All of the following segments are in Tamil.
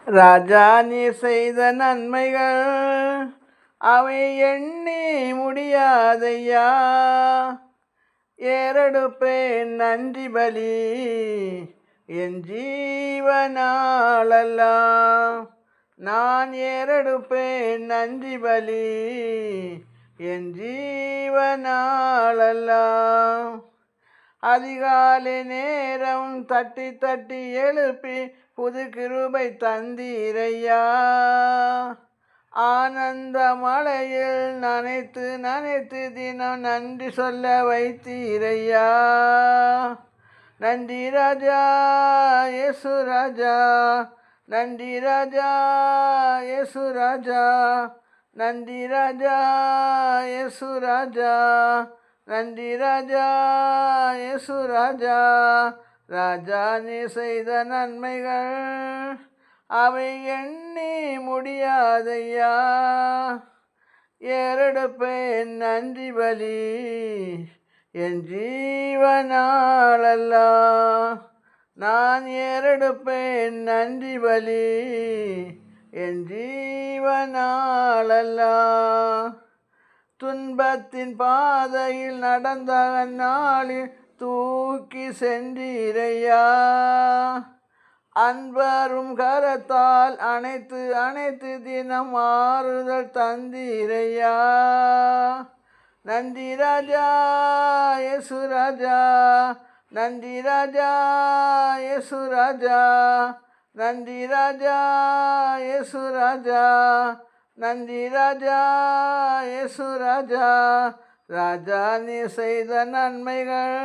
ராஜா நீ செய்த நன்மைகள் அவை எண்ணி முடியாதையா. ஏறெடுப்பேன் நன்றி பலி என் ஜீவனாலெல்லாம். நான் ஏறெடுப்பேன் நன்றி பலி என் ஜீவனாலெல்லாம். அதிகாலை நேரம் தட்டி தட்டி எழுப்பி புது கிருபை தந்தீரையா. ஆனந்த மழையில் நனைத்து நனைத்து தினம் நன்றி சொல்ல வைத்தீரையா. நன்றி ராஜா இயேசு ராஜா, நன்றி ராஜா இயேசு ராஜா, நன்றி ராஜா இயேசு ராஜா, நன்றி ராஜா இயேசு ராஜா. ராஜா நீ செய்த நன்மைகள் அவை எண்ணி முடியாதையா. ஏறெடுப்பேன் நன்றி பலி என் ஜீவனாலெல்லாம். நான் ஏறெடுப்பேன் நன்றி பலி என் ஜீவனாலெல்லாம். துன்பத்தின் பாதையில் நடந்த நாளில் தூக்கி சென்றீரையா. அன்பரும் கரத்தால் அனைத்து அனைத்து தினம் ஆறுதல் தந்தீரையா. நன்றி ராஜா இயேசு ராஜா, நன்றி ராஜா இயேசு ராஜா, நன்றி ராஜா இயேசு ராஜா, நன்றி ராஜா இயேசு ராஜா. ராஜா நீ செய்த நன்மைகள்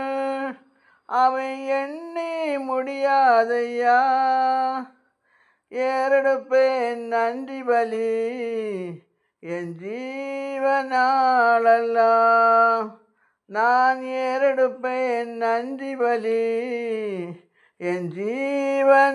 அவை எண்ணி முடியாதையா. ஏறெடுப்பேன் நன்றி பலி என் ஜீவனாலெல்லாம். நான் ஏறெடுப்பேன் நன்றி பலி என் ஜீவனாலெல்லாம்.